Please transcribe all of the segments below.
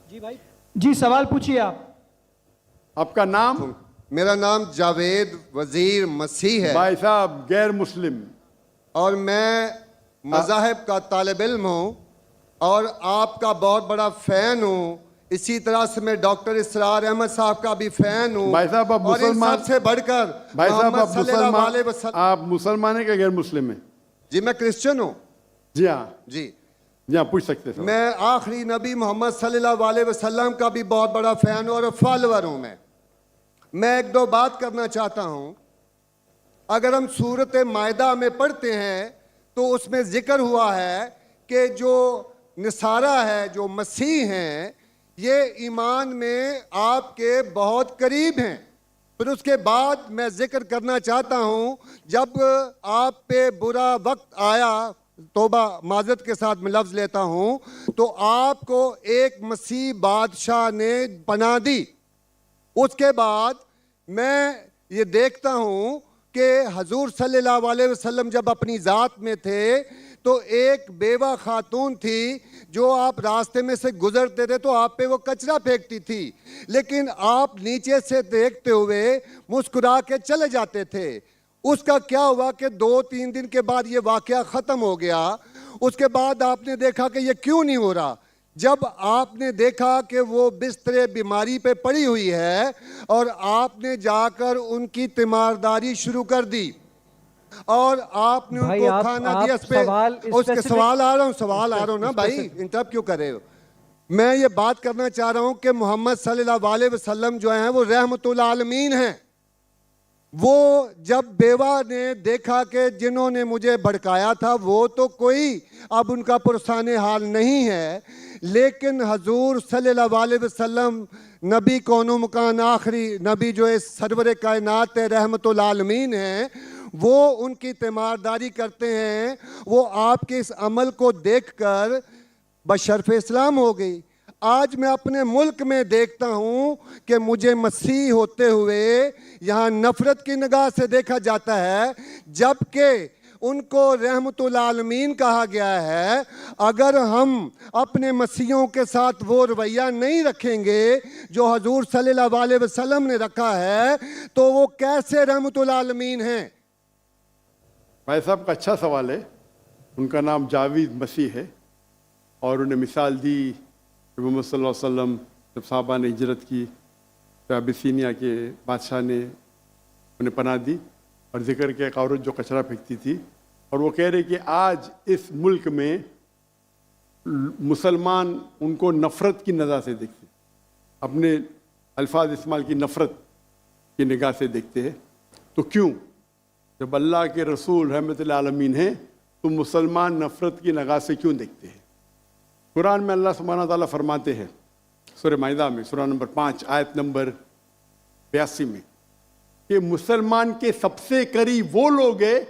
जी भाई, जी सवाल पूछिए आप। आपका नाम? मेरा नाम जावेद वजीर मसीह है भाई साहब गैर मुस्लिम। और मैं मज़ाहिब का तालिब इल्म हूँ और आपका बहुत बड़ा फ़ैन हूँ। इसी तरह से मैं डॉक्टर इसरार अहमद साहब का भी फ़ैन हूँ। भाई साहब आप और इन मुसलमान, सबसे बढ़कर भाई साहब मोहम्मद आप सल्लल्लाहु मुसलमान, अलैहि वसल्लम। आप मुसलमान हैं क्या गैर मुस्लिम हैं? जी मैं क्रिश्चियन हूँ। जी हाँ, जी जी हाँ, पूछ सकते हैं। मैं आखिरी नबी मोहम्मद सल्लल्लाहु अलैहि वसल्लम का भी बहुत बड़ा फ़ैन और फॉलोअर हूँ। मैं एक दो बात करना चाहता हूँ। अगर हम सूरत मायदा में पढ़ते हैं तो उसमें जिक्र हुआ है कि जो नसारा है, जो मसीह हैं, ये ईमान में आपके बहुत करीब हैं। फिर उसके बाद मैं जिक्र करना चाहता हूँ, जब आप पे बुरा वक्त आया, तोबा माजरत के साथ मैं लफ्ज़ लेता हूँ, तो आपको एक मसीह बादशाह ने पनाह दी। उसके बाद मैं ये देखता हूँ कि हजूर सल्लल्लाहु अलैहि वसल्लम जब अपनी ज़ात में थे तो एक बेवा खातून थी जो आप रास्ते में से गुजरते थे तो आप पे वो कचरा फेंकती थी, लेकिन आप नीचे से देखते हुए मुस्कुरा के चले जाते थे। उसका क्या हुआ कि 2-3 दिन के बाद ये वाक़या ख़त्म हो गया। उसके बाद आपने देखा कि ये क्यों नहीं हो रहा। जब आपने देखा कि वो बिस्तरे बीमारी पे पड़ी हुई है और आपने जाकर उनकी तीमारदारी शुरू कर दी और आपने उनको खाना दिया। उसके सवाल आ रहा हूँ ना भाई, इंटरप्ट क्यों कर रहे हो? मैं ये बात करना चाह रहा हूँ कि मोहम्मद सल्लल्लाहु अलैहि वसल्लम जो हैं वो रहमतुल आलमीन हैं। वो जब बेवा ने देखा कि जिन्होंने मुझे भड़काया था वो तो कोई अब उनका पुरसाने हाल नहीं है, लेकिन हजूर सल्लल्लाहु अलैहि वसल्लम नबी कौनो मकान आखिरी नबी जो इस सरवर कायनात रहमतुल आलमीन हैं, वो उनकी तीमारदारी करते हैं। वो आपके इस अमल को देखकर बशर्फ इस्लाम हो गई। आज मैं अपने मुल्क में देखता हूँ कि मुझे मसीह होते हुए यहाँ नफरत की निगाह से देखा जाता है, जबकि उनको रहमतुल आलमीन कहा गया है। अगर हम अपने मसीहों के साथ वो रवैया नहीं रखेंगे जो हजूर सल्लल्लाहु अलैहि वसल्लम ने रखा है तो वो कैसे रहमतुल आलमीन हैं? भाई साहब का अच्छा सवाल है। उनका नाम जावेद मसीह है और उन्हें मिसाल दी मोहम्मद सल्लल्लाहु अलैहि वसल्लम जब साहबा ने हिजरत की तो अबिसीनिया के बादशाह ने उन्हें पनाह दी और जिक्र किया एक औरत जो कचरा फेंकती थी। और वो कह रहे कि आज इस मुल्क में मुसलमान उनको नफ़रत की नज़र से देखते, अपने अल्फाज इस्तेमाल की नफ़रत की निगाह से देखते हैं। तो क्यों, जब अल्लाह के रसूल रहमतुल आलमीन हैं तो मुसलमान नफ़रत की निगाह से क्यों देखते हैं? कुरान में अल्लाह सुब्हानहू व तआला फरमाते हैं सूरह माइदा में सूरह नंबर 5 आयत नंबर 82 में कि मुसलमान के सबसे करीब वो लोग हैं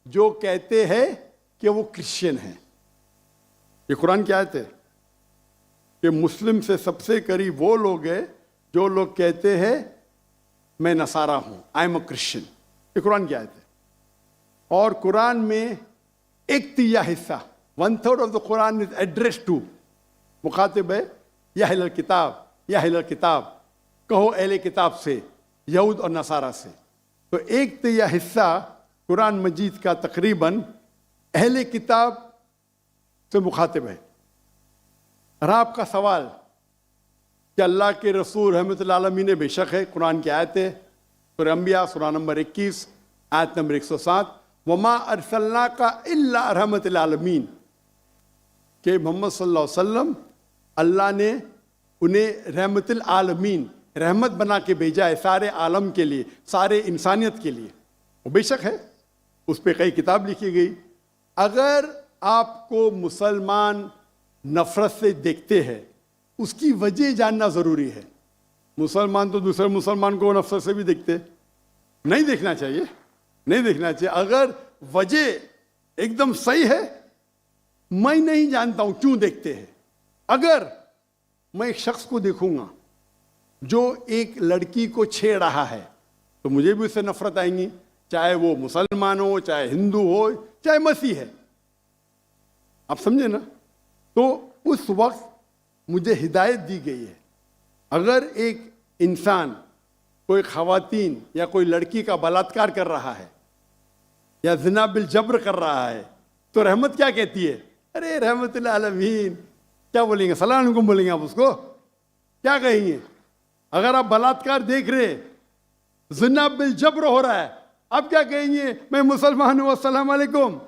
जो कहते हैं कि वो क्रिश्चियन हैं। ये कुरान की आयत है कि मुस्लिम से सबसे करीब वो लोग हैं जो लोग कहते हैं मैं नसारा हूं, आई एम अ क्रिश्चियन। ये कुरान की आयत है। और कुरान में 1/3 हिस्सा 1/3 of the Quran is address to, मुखातिब है या अहल किताब, या अहल किताब, कहो अहले किताब से, यहूद और नसारा से। तो 1/3 हिस्सा कुरान मजीद का तकरीबन अहले किताब से मुखातिब है। और आपका सवाल कि अल्लाह के रसूल रहमतुल आलमीन बेशक है, कुरान की आयत है सूरह अंबिया सूरह नंबर 21 आयत नंबर 107, वमा अरसलनाका इल्ला रहमतुल आलमीन, कि मोहम्मद सल्लल्लाहु अलैहि वसल्लम अल्लाह ने उन्हें रहमतुल आलमीन, रहमत बना के भेजा है सारे आलम के लिए, सारे इंसानियत के लिए। वो बेशक है, उस पर कई किताब लिखी गई। अगर आपको मुसलमान नफरत से देखते हैं उसकी वजह जानना ज़रूरी है। मुसलमान तो दूसरे मुसलमान को नफरत से भी देखते, नहीं देखना चाहिए, नहीं देखना चाहिए। अगर वजह एकदम सही है, मैं नहीं जानता हूं क्यों देखते हैं। अगर मैं एक शख्स को देखूंगा जो एक लड़की को छेड़ रहा है तो मुझे भी उससे नफरत आएंगी, चाहे वो मुसलमान हो, चाहे हिंदू हो, चाहे मसीह है। आप समझे ना? तो उस वक्त मुझे हिदायत दी गई है, अगर एक इंसान कोई खवातीन या कोई लड़की का बलात्कार कर रहा है या ज़िना बिल जब्र कर रहा है, तो रहमत क्या कहती है? अरे रहमतुल आलमीन, क्या बोलेंगे? सलाम अलैकुम बोलेंगे आप उसको? क्या कहेंगे? अगर आप बलात्कार देख रहे, ज़िना बिल जब्र हो रहा है, आप क्या कहेंगे? मैं मुसलमान हूँ, अस्सलाम वालेकुम।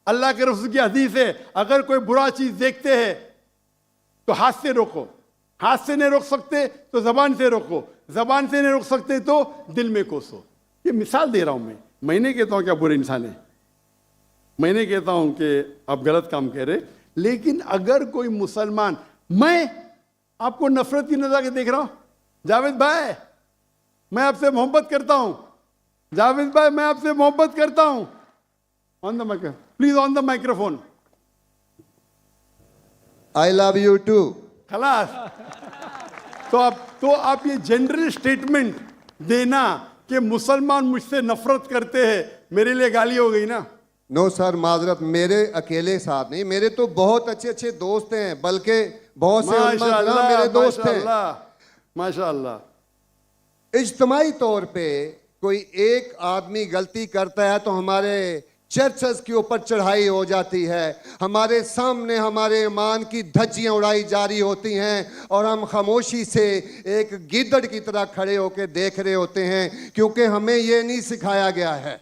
अल्लाह के रसूल की हदीस है, अगर कोई बुरा चीज देखते हैं तो हाथ से रोको, हाथ से नहीं रोक सकते तो जबान से रोको, जबान से नहीं रोक सकते तो दिल में कोसो। ये मिसाल दे रहा हूं मैं नहीं कहता हूं कि आप बुरे इंसान हैं, मैं नहीं कहता हूं कि आप गलत काम कह रहे, लेकिन अगर कोई मुसलमान, मैं आपको नफरत की नजर से देख रहा हूं, जावेद भाई मैं आपसे मोहब्बत करता हूं, जावेद भाई मैं आपसे मोहब्बत करता हूं, on the microphone please, on the microphone, I love you too. खलास। तो आप ये जनरल स्टेटमेंट देना कि मुसलमान मुझसे नफरत करते हैं, मेरे लिए गाली हो गई ना? नो सर, माजरत, मेरे अकेले साथ नहीं, मेरे तो बहुत अच्छे अच्छे दोस्त हैं, बल्कि बहुत से उलमा माशाअल्लाह, मेरे दोस्त हैं। माशाअल्लाह, माशाअल्लाह। इज्तमाई तौर पे कोई एक आदमी गलती करता है तो हमारे चर्चेस के ऊपर चढ़ाई हो जाती है, हमारे सामने हमारे ईमान की धज्जियां उड़ाई जारी होती हैं और हम खामोशी से एक गिद्दड़ की तरह खड़े होकर देख रहे होते हैं, क्योंकि हमें यह नहीं सिखाया गया है।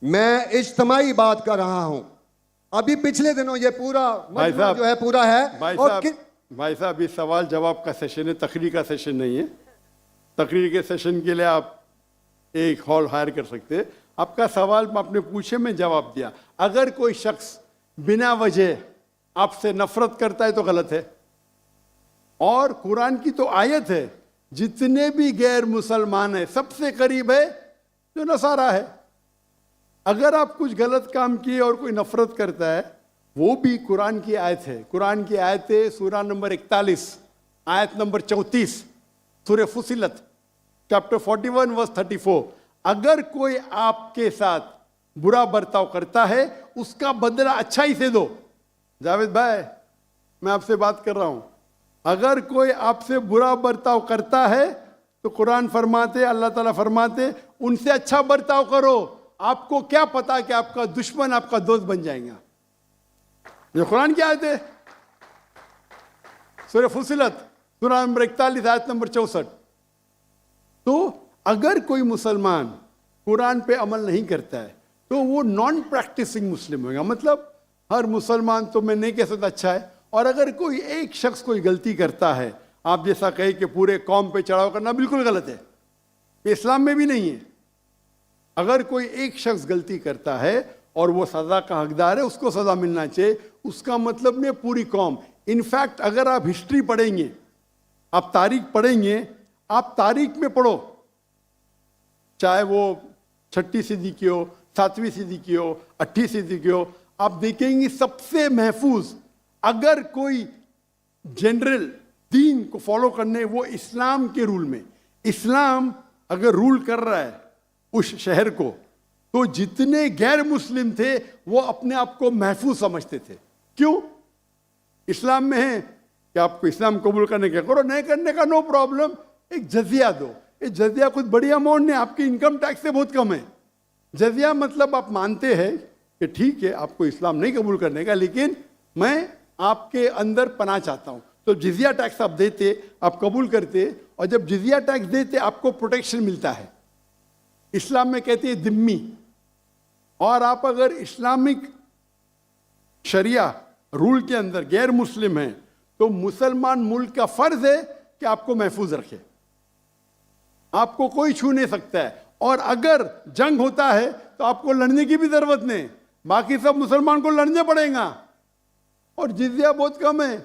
मैं इज्तमाई बात कर रहा हूं। अभी पिछले दिनों ये पूरा मजमा जो है पूरा है। भाई साहब ये सवाल जवाब का सेशन है, तकरीर का सेशन नहीं है। तकरीर के सेशन के लिए आप एक हॉल हायर कर सकते हैं। आपका सवाल आपने पूछे, मैं जवाब दिया। अगर कोई शख्स बिना वजह आपसे नफरत करता है तो गलत है, और कुरान की तो आयत है, जितने भी गैर मुसलमान है सबसे करीब है जो नसारा है। अगर आप कुछ गलत काम किए और कोई नफरत करता है, वो भी कुरान की आयत है। कुरान की आयत है सूरा नंबर 41 आयत नंबर 34 सूरह फुसिलत चैप्टर 41 वर्स 34। अगर कोई आपके साथ बुरा बर्ताव करता है उसका बदला अच्छाई से दो। जावेद भाई मैं आपसे बात कर रहा हूं, अगर कोई आपसे बुरा बर्ताव करता है तो कुरान फरमाते, अल्लाह ताला फरमाते, उनसे अच्छा बर्ताव करो। आपको क्या पता कि आपका दुश्मन आपका दोस्त बन जाएगा। ये कुरान की आयत है, सूरह फुसिलत सूरा नंबर 41 आयत नंबर 64। तो अगर कोई मुसलमान कुरान पे अमल नहीं करता है तो वो नॉन प्रैक्टिसिंग मुस्लिम होगा। मतलब हर मुसलमान तो मैं नहीं कह सकता अच्छा है, और अगर कोई एक शख्स कोई गलती करता है, आप जैसा कहे कि पूरे कौम पे चढ़ाव करना बिल्कुल गलत है, ये इस्लाम में भी नहीं है। अगर कोई एक शख्स गलती करता है और वो सजा का हकदार है, उसको सजा मिलना चाहिए। उसका मतलब नहीं पूरी कौम। इनफैक्ट अगर आप हिस्ट्री पढ़ेंगे, आप तारीख पढ़ेंगे, आप तारीख में पढ़ो, चाहे वो 6वीं सदी की हो, 7वीं सदी की हो, 8वीं सदी की हो, आप देखेंगे सबसे महफूज अगर कोई जनरल दीन को फॉलो करने, वो इस्लाम के रूल में। इस्लाम अगर रूल कर रहा है उस शहर को, तो जितने गैर मुस्लिम थे वो अपने आप को महफूज समझते थे। क्यों? इस्लाम में है कि आपको इस्लाम कबूल करने का करो, नहीं करने का नो प्रॉब्लम, एक जजिया दो। ये जजिया कुछ बड़ी अमाउंट नहीं, आपके इनकम टैक्स से बहुत कम है। जजिया मतलब आप मानते हैं कि ठीक है आपको इस्लाम नहीं कबूल करने का, लेकिन मैं आपके अंदर पनाह चाहता हूं। तो जिजिया टैक्स आप देते, आप कबूल करते, और जब जिजिया टैक्स देते आपको प्रोटेक्शन मिलता है। इस्लाम में कहते हैं दिम्मी। और आप अगर इस्लामिक शरिया रूल के अंदर गैर मुस्लिम हैं तो मुसलमान मुल्क का फर्ज है कि आपको महफूज रखे, आपको कोई छू नहीं सकता है। और अगर जंग होता है तो आपको लड़ने की भी जरूरत नहीं, बाकी सब मुसलमान को लड़ने पड़ेगा। और जिजिया बहुत कम है,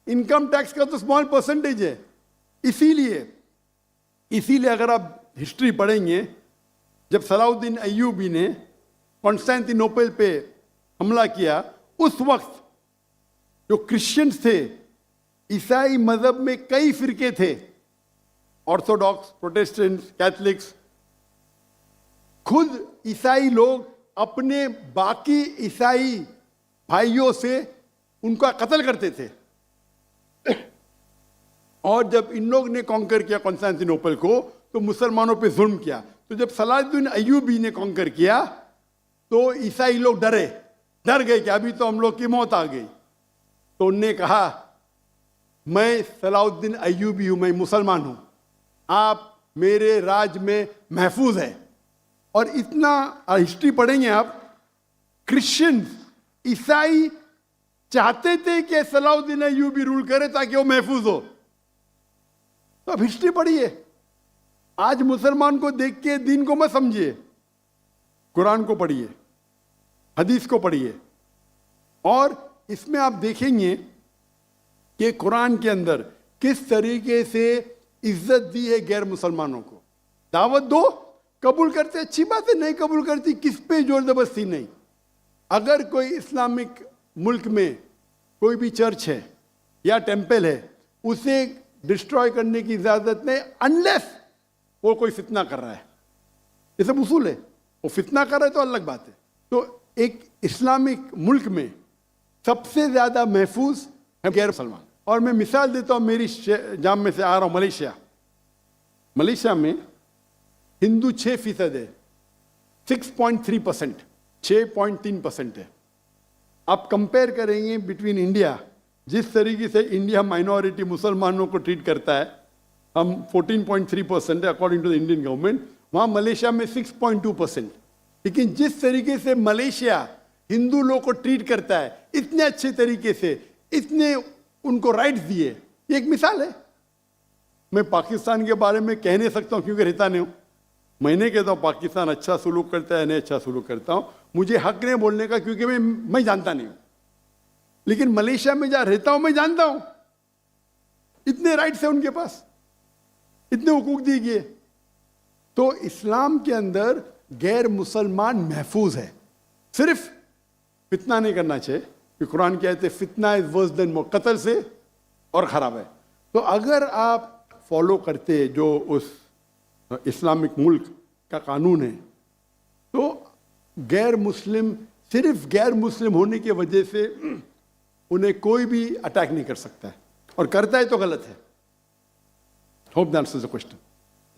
इनकम टैक्स का तो स्मॉल परसेंटेज है। इसीलिए अगर आप हिस्ट्री पढ़ेंगे, जब सलाउद्दीन अय्यूबी ने कॉन्स्टेंटिनोपल पे हमला किया, उस वक्त जो क्रिश्चियंस थे, ईसाई मजहब में कई फिरके थे, ऑर्थोडॉक्स, प्रोटेस्टेंट, कैथलिक्स, खुद ईसाई लोग अपने बाकी ईसाई भाइयों से उनका कत्ल करते थे। और जब इन लोग ने कॉन्कर किया कॉन्स्टेंटिनोपल को तो मुसलमानों पे जुल्म किया। तो जब सलाहुद्दीन अय्यूबी ने कॉन्कर किया तो ईसाई लोग डर गए कि अभी तो हम लोग की मौत आ गई। तो उनने कहा मैं सलाहुद्दीन अय्यूबी हूं, मैं मुसलमान हूं, आप मेरे राज में महफूज है। और इतना हिस्ट्री पढ़ेंगे आप, क्रिश्चियंस ईसाई चाहते थे कि सलाहुद्दीन अय्यूबी रूल करे ताकि वो महफूज हो। तो अब हिस्ट्री पढ़िए। आज मुसलमान को देख के दीन को मत समझिए, कुरान को पढ़िए, हदीस को पढ़िए। और इसमें आप देखेंगे कि कुरान के अंदर किस तरीके से इज्जत दी है गैर मुसलमानों को। दावत दो, कबूल करते अच्छी बात है, नहीं कबूल करती किस पे जोर जबरदस्ती नहीं। अगर कोई इस्लामिक मुल्क में कोई भी चर्च है या टेंपल है, उसे डिस्ट्रॉय करने की इजाजत नहीं, अनलेस वो कोई फितना कर रहा है। ये सब उसूल है। वो फितना कर रहा है तो अलग बात है। तो एक इस्लामिक मुल्क में सबसे ज्यादा महफूज है गैर मुसलमान। और मैं मिसाल देता हूं, मेरी जाम में से आ रहा हूं मलेशिया में हिंदू 6% है, 6.3%, 6.3% है। आप कंपेयर करेंगे बिटवीन इंडिया, जिस तरीके से इंडिया माइनॉरिटी मुसलमानों को ट्रीट करता है, हम 14.3% है according to the Indian government, वहां मलेशिया में 6.2%। लेकिन जिस तरीके से मलेशिया हिंदू लोग को ट्रीट करता है, इतने अच्छे तरीके से, इतने उनको राइट्स दिए, ये एक मिसाल है। मैं पाकिस्तान के बारे में कह नहीं सकता हूं क्योंकि रहता नहीं हूं। मैं नहीं कहता हूं पाकिस्तान अच्छा सुलूक करता है, नहीं अच्छा सुलूक करता हूं, मुझे हक नहीं बोलने का क्योंकि मैं जानता नहीं हूं। लेकिन मलेशिया में जहां रहता हूं मैं जानता हूं, इतने राइट्स है उनके पास, इतने हुकूक दिए गए। तो इस्लाम के अंदर गैर मुसलमान महफूज है। सिर्फ फितना नहीं करना चाहिए कि कुरान कहते फितना इज वर्स देन कत्ल से और खराब है। तो अगर आप फॉलो करते जो उस इस्लामिक मुल्क का कानून है, तो गैर मुस्लिम, सिर्फ गैर मुस्लिम होने की वजह से उन्हें कोई भी अटैक नहीं कर सकता है, और करता है तो गलत है। Hope that answers the question.